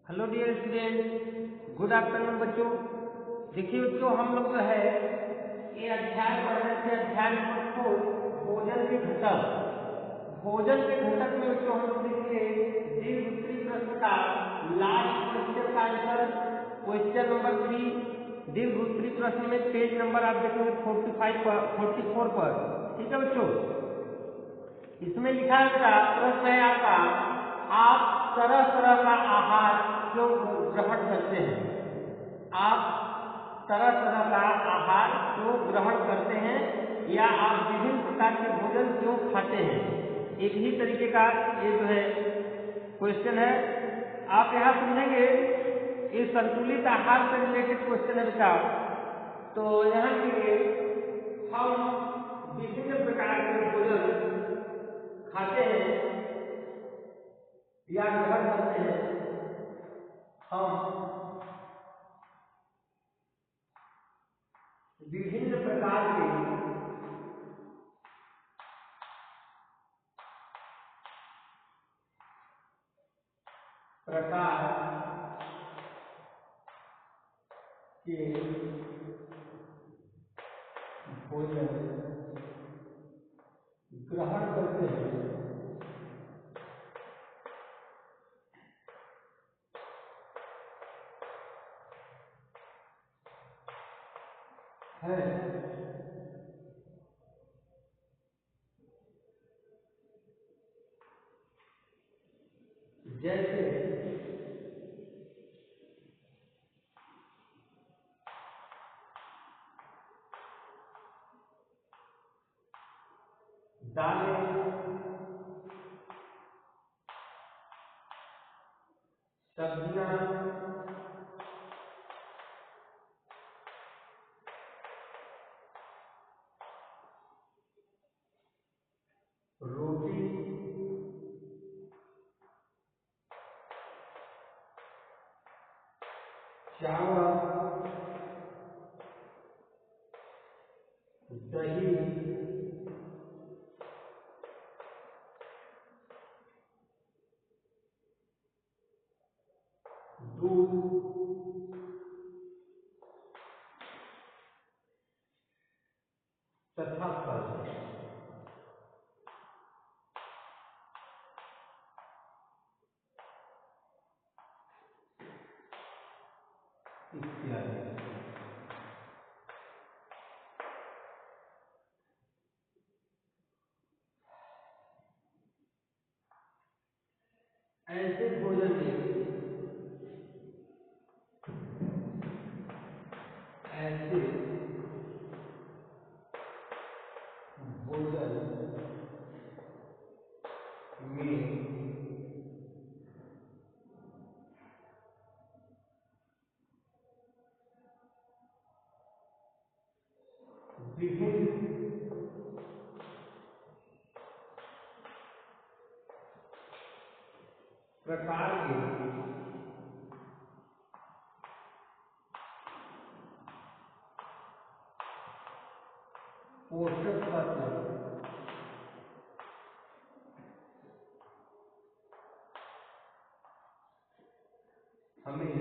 Hello dear student, good afternoon बच्चों। देखिए बच्चों, हम लोग जो है ये अध्याय पढ़ रहे थे, अध्याय नंबर 4, भोजन के घटक। भोजन के घटक में बच्चों हम लोग देखेंगे दीर्घ उत्तरी प्रश्न का लास्ट क्वेश्चन का आंसर, क्वेश्चन नंबर 3। दीर्घ उत्तरी प्रश्न में पेज नंबर आप देखेंगे 44 पर। ठीक है बच्चों, इसमें लिखा है बेटा, प्रश्न है आपका, आप तरह तरह का आहार क्यों ग्रहण करते हैं? आप तरह तरह का आहार क्यों ग्रहण करते हैं, या आप विभिन्न प्रकार के भोजन क्यों खाते हैं? एक ही तरीके का ये जो है क्वेश्चन है। आप यहाँ समझेंगे ये संतुलित आहार से रिलेटेड क्वेश्चन है बेटा। तो यहाँ लिखेंगे, हम विभिन्न प्रकार के भोजन खाते हैं या ग्रहण करते हैं। हम विभिन्न प्रकार के भोजन ग्रहण करते हैं। जैसे दालें, सब्जियां, रोटी, चावल, दही, दूध तथा फल इत्यादि। ऐसे भोजन में विभिन्न प्रकार के पोषक तत्व हमें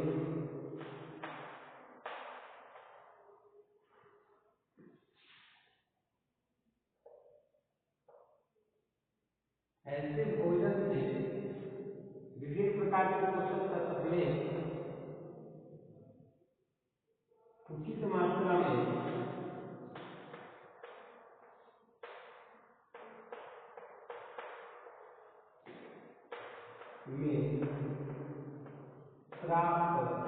ऐसे भोजन से विभिन्न प्रकार के पोषक तत्व हमें उचित मात्रा में प्राप्त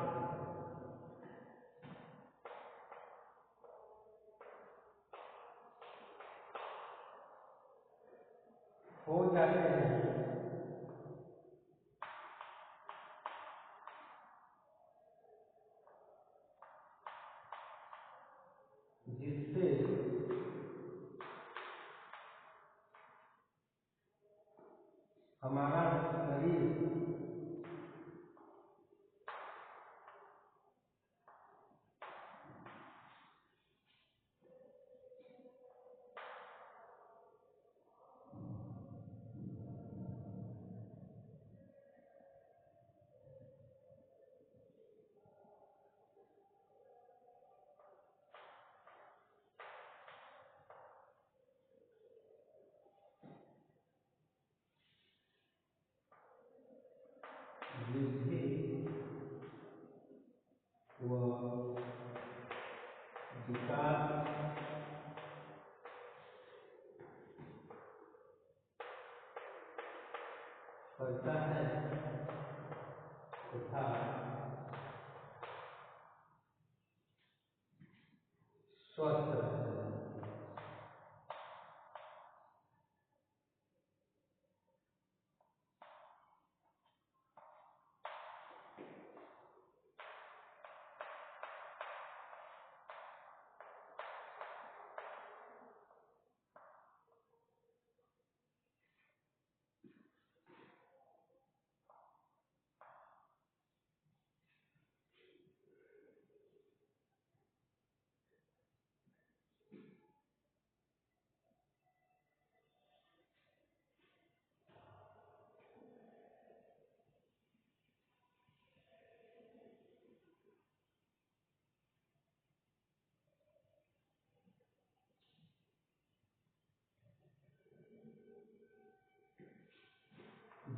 हो जाते हैं, जिससे हमारा शरीर वृद्धि व विकास करता है तथा स्वस्थ रहता है।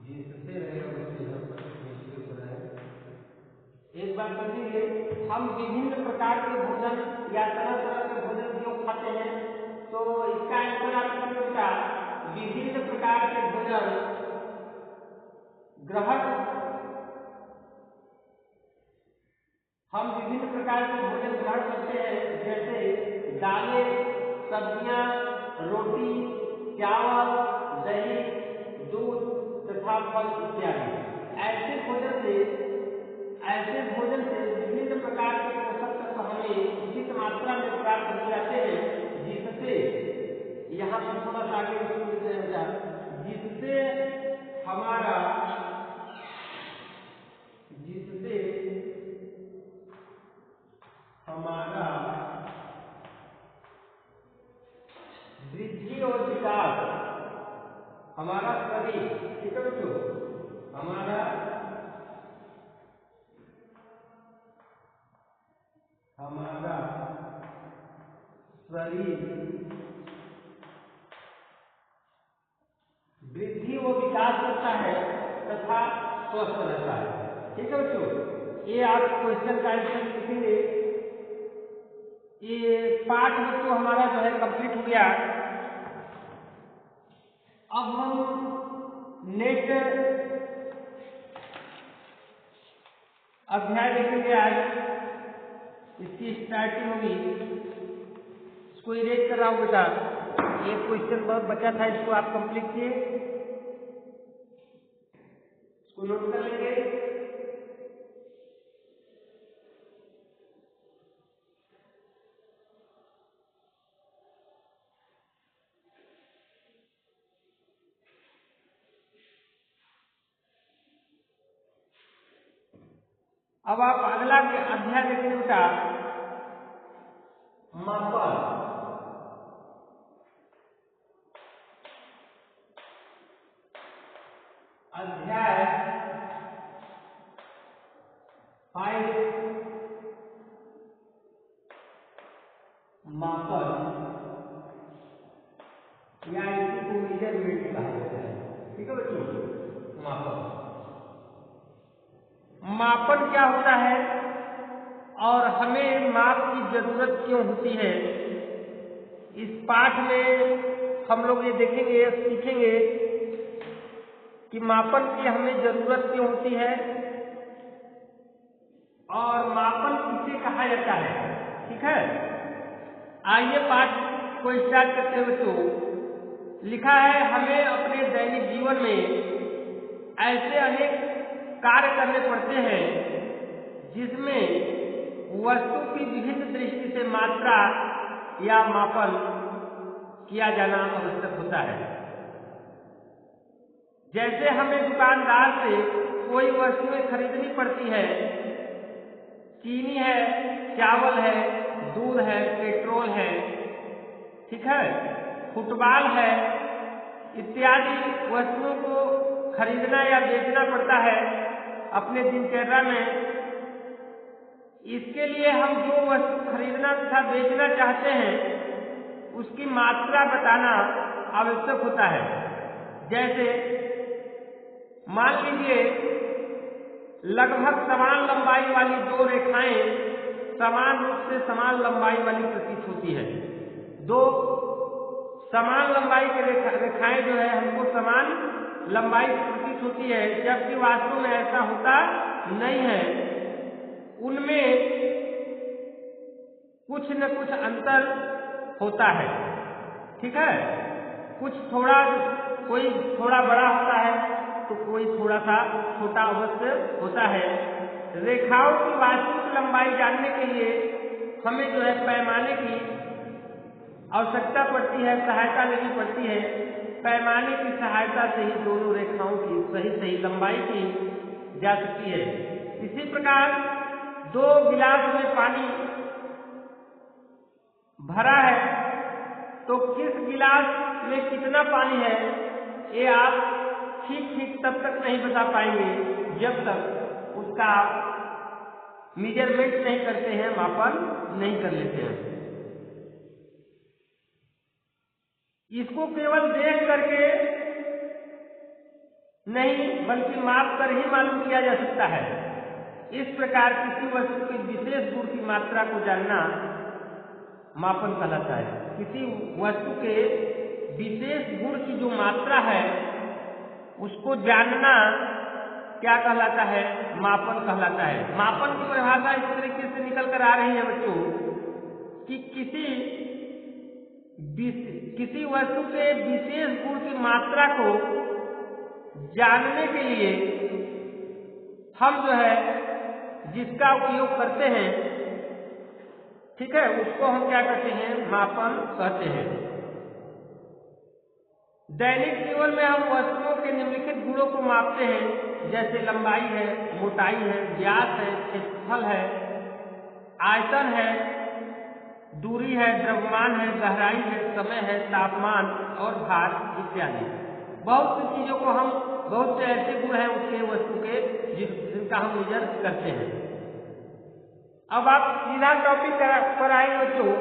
जिससे रहेगा उससे एक बात समझिए, हम विभिन्न प्रकार के भोजन या तरह तरह के भोजन क्यों खाते हैं, तो इसका आंसर आप लिखिए बेटा, विभिन्न प्रकार के भोजन ग्रहण, हम विभिन्न प्रकार के भोजन ग्रहण करते हैं, जैसे दालें, सब्जियां, रोटी, चावल, दही, दूध तथा फल इत्यादि। ऐसे भोजन से विभिन्न प्रकार के पोषक तत्व हमें उचित मात्रा में प्राप्त हो जाते हैं, जिससे यहाँ पर थोड़ा सा आगे इसको लिख रहे हैं, जिससे हमारा वृद्धि और विकास, हमारा शरीर, ठीक है बच्चों, हमारा शरीर वृद्धि व विकास करता है तथा स्वस्थ रहता है। ठीक है बच्चों, ये आप क्वेश्चन का आंसर लिखेंगे। ये पाठ बच्चों हमारा जो है कंप्लीट हो गया। अब हम नेक्स्ट अध्याय देखेंगे। आज इसकी स्टार्टिंग होगी, इसको इरेज कर रहा हूं बेटा, एक क्वेश्चन बहुत बचा था, इसको आप कंप्लीट किए, इसको नोट कर लेंगे। अब आप अगला अध्याय देखेंगे बेटा, मापन। अध्याय 5 मापन या इसी को मेजरमेंट कहा जाता है। ठीक है बच्चों, मापन क्या होता है और हमें माप की जरूरत क्यों होती है, इस पाठ में हम लोग ये देखेंगे, सीखेंगे कि मापन की हमें जरूरत क्यों होती है और मापन किसे कहा जाता है। ठीक है, आइए पाठ को स्टार्ट करते हैं बच्चों। लिखा है, हमें अपने दैनिक जीवन में ऐसे अनेक कार्य करने पड़ते हैं जिसमें वस्तु की विभिन्न दृष्टि से मात्रा या मापन किया जाना आवश्यक होता है। जैसे हमें दुकानदार से कोई वस्तुएं खरीदनी पड़ती है, चीनी है, चावल है, दूध है, पेट्रोल है, ठीक है, फुटबॉल है, इत्यादि वस्तुओं को खरीदना या बेचना पड़ता है अपने दिनचर्या में। इसके लिए हम जो वस्तु खरीदना तथा बेचना चाहते हैं उसकी मात्रा बताना आवश्यक होता है। जैसे मान लीजिए लगभग समान लंबाई वाली दो रेखाएं समान रूप से समान लंबाई वाली प्रतीत होती है। दो समान लंबाई की रेखाएं जो है हमको समान लंबाई की प्रतीत होती है, जबकि वास्तव में ऐसा होता नहीं है। उनमें कुछ न कुछ अंतर होता है। ठीक है, कुछ कोई थोड़ा बड़ा होता है तो कोई थोड़ा सा छोटा अवश्य होता है। रेखाओं की वास्तविक लंबाई जानने के लिए हमें जो है पैमाने की आवश्यकता पड़ती है, सहायता लेनी पड़ती है। पैमाने की सहायता से ही दोनों रेखाओं की सही लंबाई की जा सकती है। इसी प्रकार दो गिलास में पानी भरा है तो किस गिलास में कितना पानी है ये आप ठीक तब तक नहीं बता पाएंगे जब तक उसका मेजरमेंट नहीं करते हैं, मापन नहीं कर लेते हैं। इसको केवल देख करके नहीं बल्कि माप कर ही मालूम किया जा सकता है। इस प्रकार किसी वस्तु के विशेष गुण की मात्रा को जानना मापन कहलाता है। किसी वस्तु के विशेष गुण की जो मात्रा है उसको जानना क्या कहलाता है? मापन कहलाता है। मापन की परिभाषा इस तरीके से निकल कर आ रही है बच्चों कि किसी वस्तु के विशेष गुण की मात्रा को जानने के लिए हम जो है जिसका उपयोग करते हैं, ठीक है, उसको हम क्या कहते हैं? मापन कहते हैं। दैनिक जीवन में हम वस्तुओं के निम्नलिखित गुणों को मापते हैं, जैसे लंबाई है, मोटाई है, व्यास है, क्षेत्रफल है, आयतन है, दूरी है, द्रव्यमान है, गहराई है, समय है, तापमान और भार इत्यादि। बहुत सी चीजों को बहुत से ऐसे गुण हैं उसके वस्तु के जिनका हम मेजर करते हैं। अब आप सीधा टॉपिक पर आएंगे बच्चों,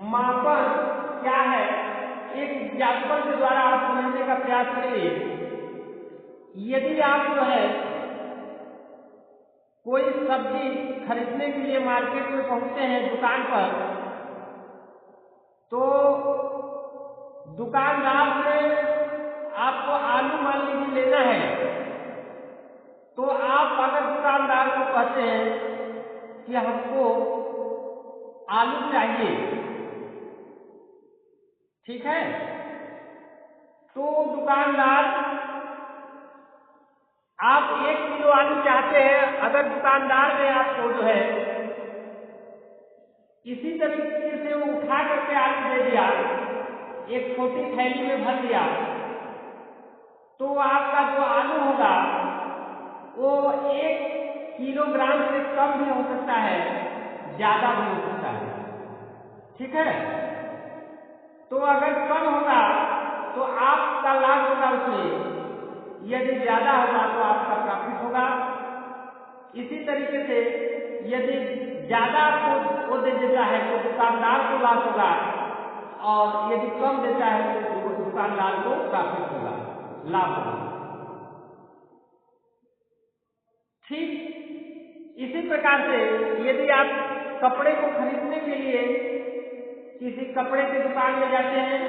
मापन क्या है? एक एग्जाम्पल के द्वारा आप समझने का प्रयास करिए। यदि आप जो है कोई सब्जी खरीदने के लिए मार्केट में पहुंचते हैं दुकान पर, तो दुकानदार से आपको आलू मान लीजिए लेना है, तो आप अगर दुकानदार को कहते हैं कि हमको आलू चाहिए, ठीक है, तो दुकानदार आप 1 किलो आलू चाहते हैं, अगर दुकानदार ने आपको जो है इसी तरीके से वो उठा करके आलू दे दिया, एक छोटी थैली में भर दिया, तो आपका जो आलू होगा वो 1 किलोग्राम से कम भी हो सकता है, ज्यादा भी हो सकता है। ठीक है, तो अगर कम होगा तो आपका लाभ होगा उसमें, यदि ज्यादा होगा तो आपका प्रॉफिट होगा। इसी तरीके से यदि ज्यादा आपको वो दे देता है तो दुकानदार को लाभ होगा, और यदि कम देता है तो दुकानदार को प्रॉफिट होगा, लाभ होगा। ठीक इसी प्रकार से यदि आप कपड़े को खरीदने के लिए किसी कपड़े की दुकान में जाते हैं,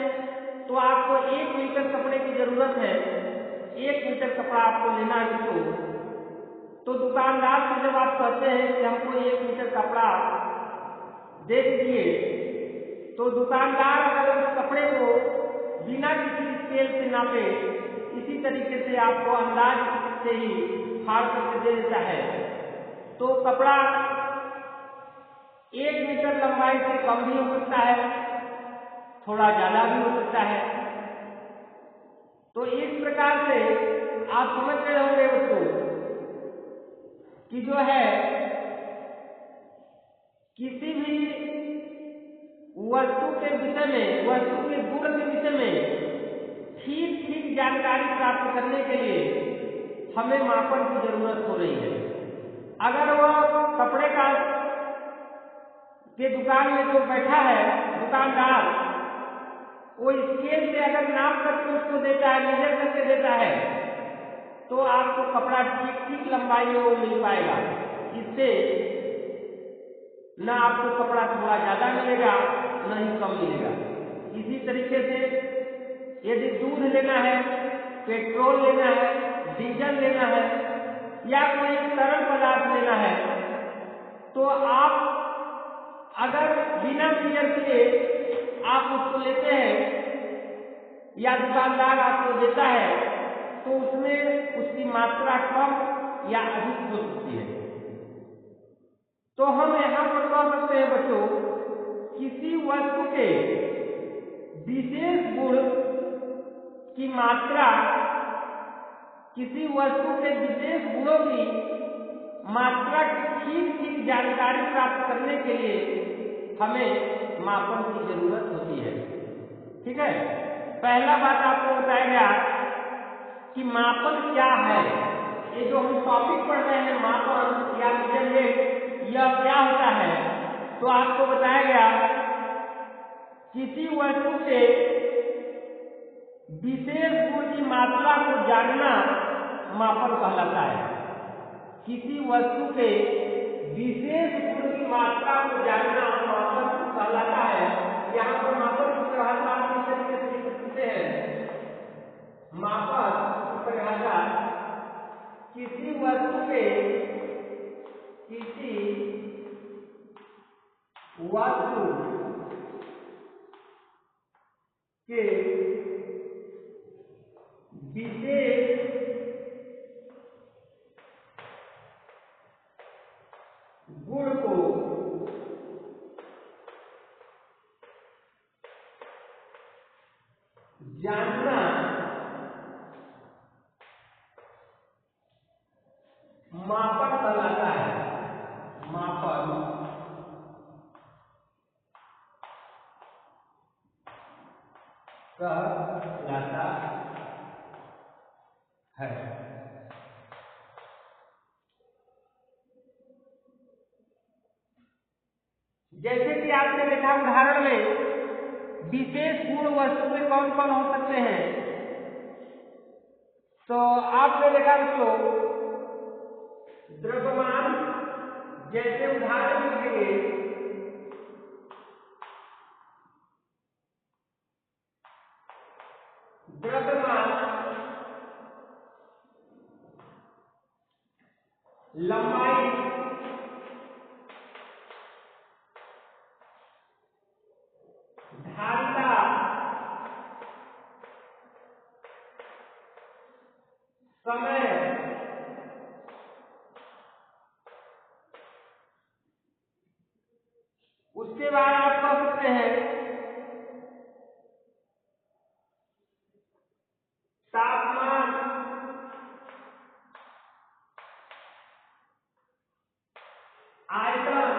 तो आपको 1 मीटर कपड़े की जरूरत है, 1 मीटर कपड़ा आपको लेना है। तो दुकानदार से जब आप कहते हैं कि हमको 1 मीटर कपड़ा दे दीजिए, तो दुकानदार अगर उस कपड़े को बिना किसी स्केल से नापे इसी तरीके से आपको अंदाज से ही फाड़ करके दे देता है, तो कपड़ा 1 मीटर लंबाई से कम भी हो सकता है, थोड़ा ज्यादा भी हो सकता है। तो इस प्रकार से आप समझ रहे होंगे बच्चों कि जो है किसी भी वस्तु के विषय में, वस्तु के गुण के विषय में ठीक जानकारी प्राप्त करने के लिए हमें मापन की जरूरत हो रही है। अगर वह कपड़े का के दुकान में जो बैठा है दुकानदार, वो स्केल से अगर नाप करके उसको देता है, मेजर करके देता है, तो आपको कपड़ा ठीक ठीक लंबाई में वो मिल पाएगा। इससे न आपको कपड़ा थोड़ा ज्यादा मिलेगा न ही कम मिलेगा। इसी तरीके से यदि दूध लेना है, पेट्रोल लेना है, डीजल लेना है या कोई तरल पदार्थ लेना है, तो आप अगर बिना मीटर किए आप उसको लेते हैं या दुकानदार आपको देता है, तो उसमें उसकी मात्रा कम या अधिक हो सकती है। तो हम यहाँ पर कह सकते हैं बच्चों, किसी वस्तु के विशेष गुण की मात्रा, किसी वस्तु के विशेष गुणों की मात्रा की ठीक ठीक जानकारी प्राप्त करने के लिए हमें मापन की जरूरत होती है। ठीक है, पहला बात आपको बताया गया कि मापन क्या है। ये जो हम टॉपिक पढ़ रहे हैं मापन या मेजरमेंट, यह क्या होता है, तो आपको बताया गया किसी वस्तु के विशेष गुण की मात्रा को जानना मापन कहलाता है। किसी वस्तु के विशेष गुण की मात्रा को जानना मापन कहलाता है। यहाँ पर मापन की परिभाषा आप इस तरीके से लिख सकते हैं। मापन की परिभाषा किसी वस्तु के विशेष गुण को जानना मापन कहलाता है। मापन कहलाता है। जैसे कि आपने देखा उदाहरण में, विशेष गुण वस्तु में कौन कौन हो सकते हैं, तो आपने देखा बच्चों द्रव्यमान, जैसे उदाहरण लिखेंगे द्रव्यमान, लंबाई, धारिता, समय, उसके बाद आप कह सकते हैं तापमान, आयतन,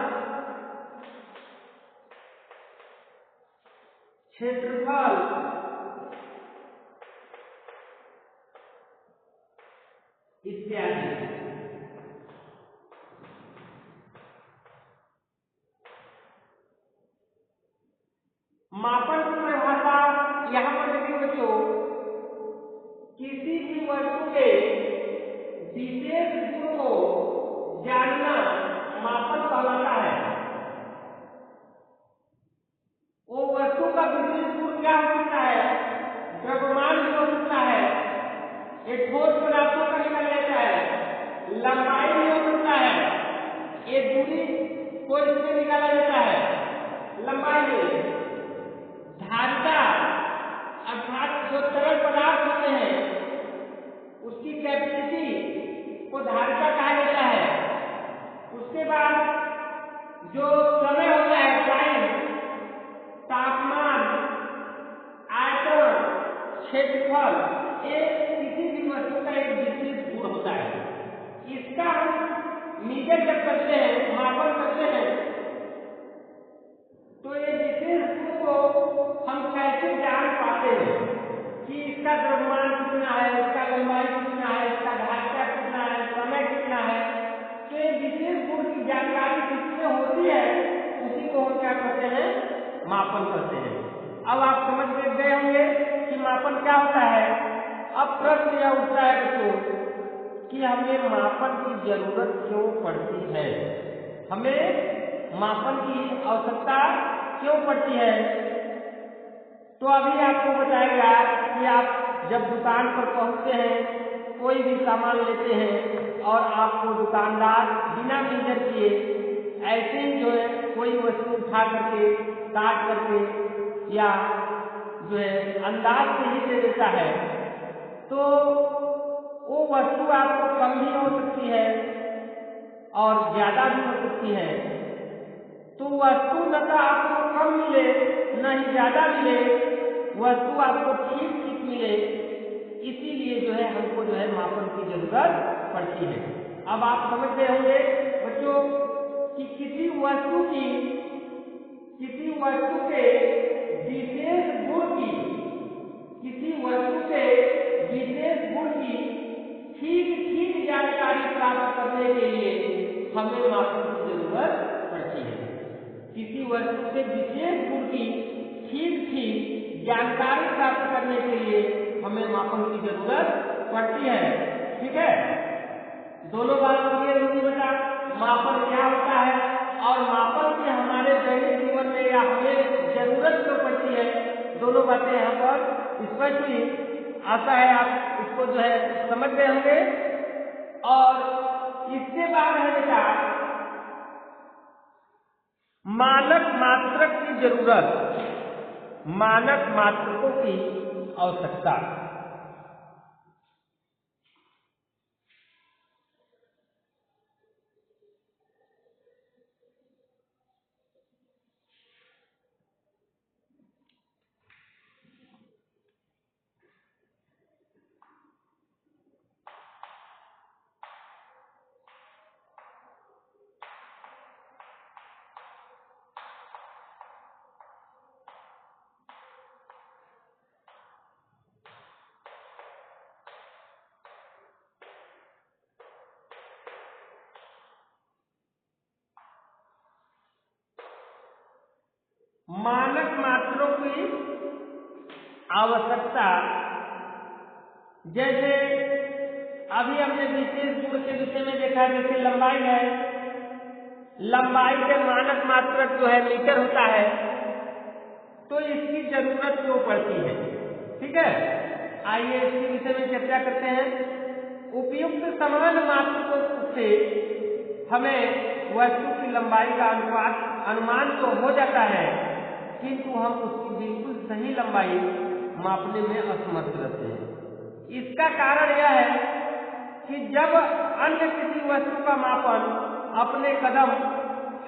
क्षेत्रफल, इत्यादि। मापन की परिभाषा यहाँ पर देखिए बच्चों, किसी भी वस्तु के विशेष गुण को जानना मापन कहलाता है। वो वस्तु का विशेष गुण क्या हो सकता है, द्रव्यमान भी हो सकता है, एक ठोस पदार्थों का निकल लेता है, लंबाई भी हो सकता है, एक दूरी को इसमें निकाला जाता है, लंबाई में, धारिता अर्थात जो तरल पदार्थ होते हैं उसकी कैपेसिटी को धारिता कहा जाता है। उसके बाद जो समय होता है टाइम, तापमान, आयतन, क्षेत्रफल, ये किसी भी वस्तु का एक विशेष गुण होता है। इसका हम मीजर जब करते हैं, मापन करते हैं, तो ये विशेष गुण को हम कैसे जान पाते हैं कि इसका द्रव्यमान कितना है, इसका लंबाई कितना है, इसका धारिता कितना है, समय कितना है। तो ये विशेष गुण की जानकारी जिसमें होती है उसी को हम क्या करते हैं, मापन करते हैं। अब आप समझ गए होंगे कि मापन क्या होता है। अब प्रश्न यह उठता है बच्चों कि हमें मापन की जरूरत क्यों पड़ती है, हमें मापन की आवश्यकता क्यों पड़ती है। तो अभी आपको बताएगा कि आप जब दुकान पर पहुंचते हैं, कोई भी सामान लेते हैं और आपको दुकानदार बिना मेजर किए ऐसे ही जो है कोई वस्तु उठा करके काट करके या जो है अंदाज से ही दे देता है, तो वो वस्तु आपको कम भी हो सकती है और ज्यादा भी हो सकती है। तो वस्तु न तो आपको कम मिले न ही ज्यादा मिले, वस्तु आपको ठीक ठीक मिले, इसीलिए जो है हमको जो है मापन की जरूरत पड़ती है। अब आप समझते होंगे बच्चों कि किसी वस्तु के विशेष गुण की ठीक ठीक जानकारी प्राप्त करने के लिए हमें मापन की जरूरत पड़ती है। किसी वस्तु के विशेष गुण की ठीक ठीक जानकारी प्राप्त करने के लिए हमें मापन की जरूरत पड़ती है। ठीक है, दोनों बात क्लियर होगी बेटा। मापन क्या होता है और मापन की हमारे दैनिक जीवन में या हमें जरूरत क्यों पड़ती है, दोनों बातें यहाँ पर स्पष्ट हुई। आशा है आप इसको जो है समझ गए होंगे। और इसके बाद है बेटा मानक मात्रक की जरूरत, मानक मात्रकों की आवश्यकता। मानक मात्रों की आवश्यकता, जैसे अभी हमने विशेष गुण के विषय में देखा, जैसे लंबाई है, लंबाई के मानक मात्रक जो है मीटर होता है, तो इसकी जरूरत क्यों पड़ती है। ठीक है, आइए इसके विषय में चर्चा करते हैं। उपयुक्त समान मात्रकों से हमें वस्तु की लंबाई का अनुमान तो हो जाता है, किंतु हम उसकी बिल्कुल सही लंबाई मापने में असमर्थ रहते हैं। इसका कारण यह है कि जब अन्य किसी वस्तु का मापन अपने कदम,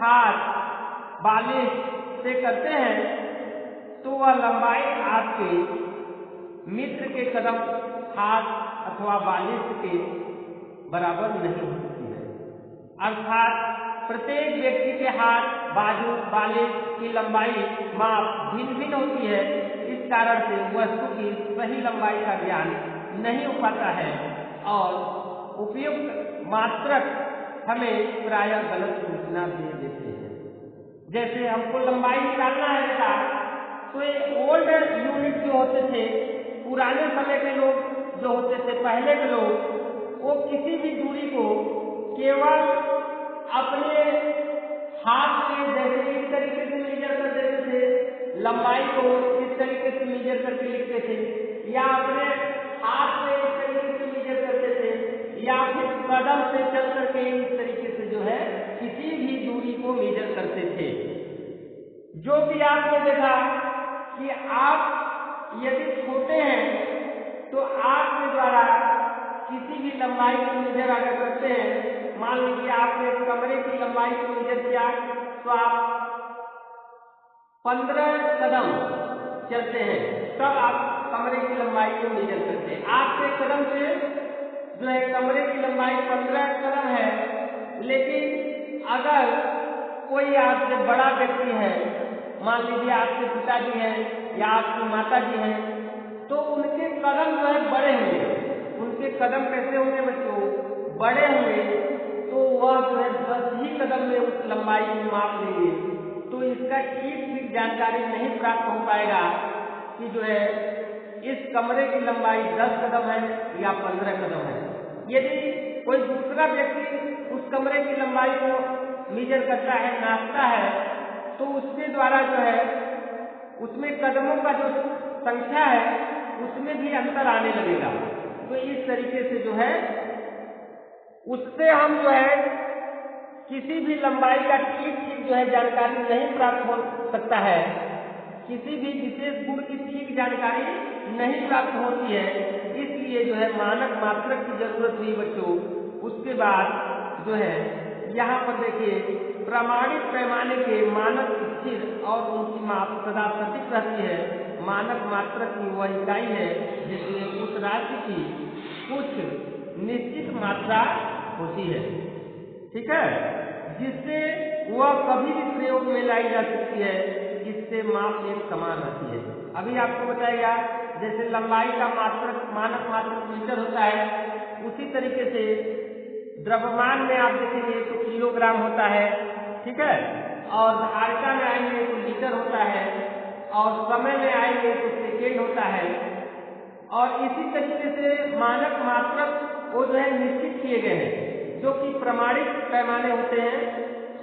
हाथ, बालिश से करते हैं, तो वह लंबाई आपके मित्र के कदम, हाथ अथवा बालिश के बराबर नहीं हो सकती है। अर्थात प्रत्येक व्यक्ति के हाथ, बाजू, बालिश की लंबाई माप भिन्न भिन्न होती है। इस कारण से वस्तु की सही लंबाई का ज्ञान नहीं हो पाता है और उपयुक्त मात्रक हमें प्रायः गलत सूचना दे देते हैं। जैसे हमको लंबाई निकालना है बेटा, तो ये ओल्ड यूनिट जो होते थे, पुराने समय के लोग जो होते थे, पहले के लोग, वो किसी भी दूरी को केवल अपने हाथ से जैसे इस तरीके से मेजर कर देते थे, लंबाई को इस तरीके से मेजर करके लिखते थे, या अपने हाथ से इस तरीके से मेजर करते थे, या फिर कदम से चल करके इस तरीके से जो है किसी भी दूरी को मेजर करते थे। जो कि आपने देखा कि आप यदि छोटे हैं तो आपके द्वारा किसी भी लंबाई को मेजर अगर करते हैं, मान लीजिए आपने कमरे की लंबाई को मेजर किया, तो आप 15 कदम चलते हैं, तब आप कमरे की लंबाई को मेजर करते हैं। आपके कदम से जो है कमरे की लंबाई 15 कदम है, लेकिन अगर कोई आपसे बड़ा व्यक्ति है, मान लीजिए आपके पिताजी हैं या आपकी माताजी हैं, तो उनके कदम जो है बड़े होंगे। उनके कदम कैसे होंगे बच्चों, बड़े होंगे, तो वह जो है 10 ही कदम में उस लंबाई को माप लेंगे। तो इसका ठीक ठीक जानकारी नहीं प्राप्त हो पाएगा कि जो है इस कमरे की लंबाई 10 कदम है या 15 कदम है। यदि कोई दूसरा व्यक्ति उस कमरे की लंबाई को मीजर करता है, नापता है, तो उसके द्वारा जो है उसमें कदमों का जो संख्या है उसमें भी अंतर आने लगेगा। तो इस तरीके से जो है उससे हम जो है किसी भी लंबाई का ठीक ठीक जो है जानकारी नहीं प्राप्त हो सकता है, किसी भी विशेष गुण की ठीक जानकारी नहीं प्राप्त होती है। इसलिए जो है मानक मात्रक की जरूरत हुई बच्चों। उसके बाद जो है यहाँ पर देखिए प्रमाणित पैमाने के मानक स्थिर और उनकी माप सदा सटीक रहती है। मानक मात्रक की वह इकाई है जिसमें उस राशि की कुछ निश्चित मात्रा होती है, ठीक है, जिससे वह कभी भी प्रयोग में लाई जा सकती है, जिससे माप एक समान रहती है। अभी आपको बताएगा जैसे लंबाई का मात्रक मानक मात्रक मीटर होता है, उसी तरीके से द्रव्यमान में आप देखेंगे तो किलोग्राम होता है, ठीक है, और धारिता में आएंगे तो लीटर होता है, और समय में आएंगे तो सेकेंड होता है। और इसी तरीके से मानक मात्रक वो जो है निश्चित किए गए हैं, जो कि प्रमाणित पैमाने होते हैं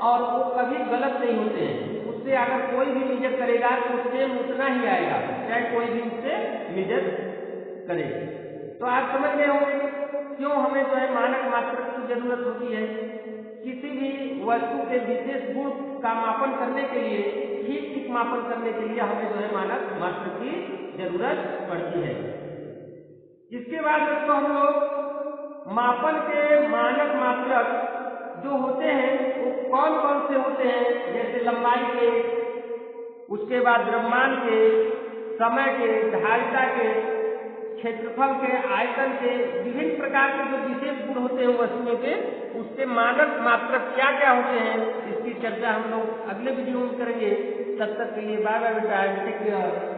और वो कभी गलत नहीं होते हैं। उससे अगर कोई भी मीजर करेगा तो सेम उतना ही आएगा, चाहे कोई भी उससे मीजर करे। तो आप समझ गए होंगे क्यों हमें जो है मानक मात्रक की जरूरत होती है। किसी भी वस्तु के विशेष गुण का मापन करने के लिए, ठीक ठीक मापन करने के लिए हमें जो है मानक मात्रक की जरूरत पड़ती है। इसके बाद दोस्तों हम लोग मापन के मानक मात्रक जो होते हैं वो कौन कौन से होते हैं, जैसे लंबाई के, उसके बाद द्रव्यमान के, समय के, धारिता के, क्षेत्रफल के, आयतन के, विभिन्न प्रकार के जो विशेष गुण होते हैं वस्तुओं के, उसके मानक मात्रक क्या क्या होते हैं, इसकी चर्चा हम लोग अगले वीडियो में करेंगे। तब तक के लिए बाय बाय बेटा, टेक केयर।